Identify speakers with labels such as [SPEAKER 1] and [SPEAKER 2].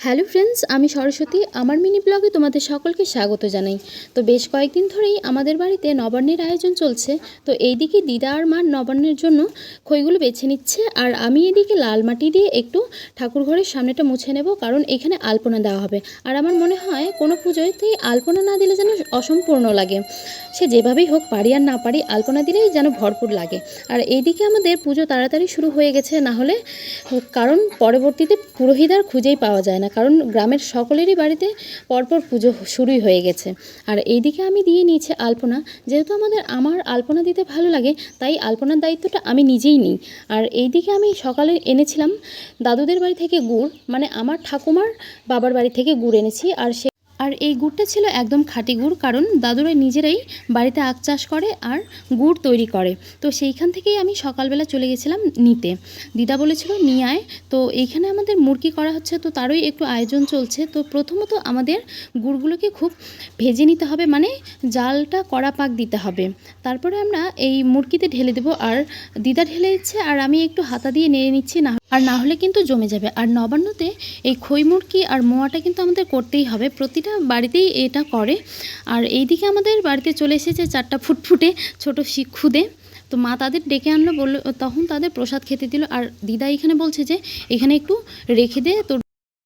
[SPEAKER 1] Hello friends, আমি সরস্বতী। আমার mini ব্লগে তোমাদের সকলকে স্বাগত জানাই। তো বেশ কয়েকদিন ধরেই আমাদের বাড়িতে নবান্নের আয়োজন চলছে। তো এইদিকে দিদা আর মা নবান্নের জন্য খইগুলো বেছে নিচ্ছে, আর আমি এদিকে লাল মাটি দিয়ে একটু ঠাকুর ঘরের সামনেটা মুছে নেব, কারণ এখানে আলপনা দেওয়া হবে। আর আমার মনে হয় কোনো পুজোতেই আলপনা না দিলে যেন অসম্পূর্ণ লাগে। সে যেভাবেই হোক, পারি আর না পারি, আলপনা দিলেই যেন ভরপুর লাগে। আর এইদিকে আমাদের পুজো তাড়াতাড়ি শুরু হয়ে গেছে, না হলে কারণ পরবর্তীতে পুরোহিত আর খুঁজেই পাওয়া যায় না, কারণ গ্রামের সকলেরই বাড়িতে পরপর পুজো শুরুই হয়ে গেছে। আর এইদিকে আমি দিয়ে নিয়েছি আলপনা। যেহেতু আমার আলপনা দিতে ভালো লাগে, তাই আলপনার দায়িত্বটা আমি নিজেই নিই। আর এইদিকে আমি সকালে এনেছিলাম দাদুদের বাড়ি থেকে গুড়, মানে আমার ঠাকুমার বাবার বাড়ি থেকে গুড় এনেছি। আর এই গুড়টা ছিল একদম খাঁটি গুড়, কারণ দাদুরা নিজেরাই বাড়িতে আখ চাষ করে আর গুড় তৈরি করে। তো সেইখান থেকেই আমি সকালবেলা চলে গেছিলাম নিতে। দিদা বলেছিল নিয়ে আয়। তো এইখানে আমাদের মুরগি করা হচ্ছে, তো তারই একটু আয়োজন চলছে। তো প্রথমত আমাদের গুড়গুলোকে খুব ভেজে নিতে হবে, মানে জালটা কড়া পাক দিতে হবে। তারপরে আমরা এই মুরগিতে ঢেলে দেবো, আর দিদা ঢেলে দিচ্ছে আর আমি একটু হাতা দিয়ে নেড়ে নিচ্ছি, না হলে কিন্তু জমে যাবে। আর নবান্নতে এই খই মুরগি আর মোয়াটা কিন্তু আমাদের করতেই হবে, প্রতিটা বাড়িতেই এটা করে। আর এইদিকে আমাদের বাড়িতে চলে এসেছে 4টা ফুটফুটে ছোটো খুদে। তো মা তাদের ডেকে আনলো, বললো, তখন তাদের প্রসাদ খেতে দিল। আর দিদা এখানে বলছে যে এখানে একটু রেখে দে, তোর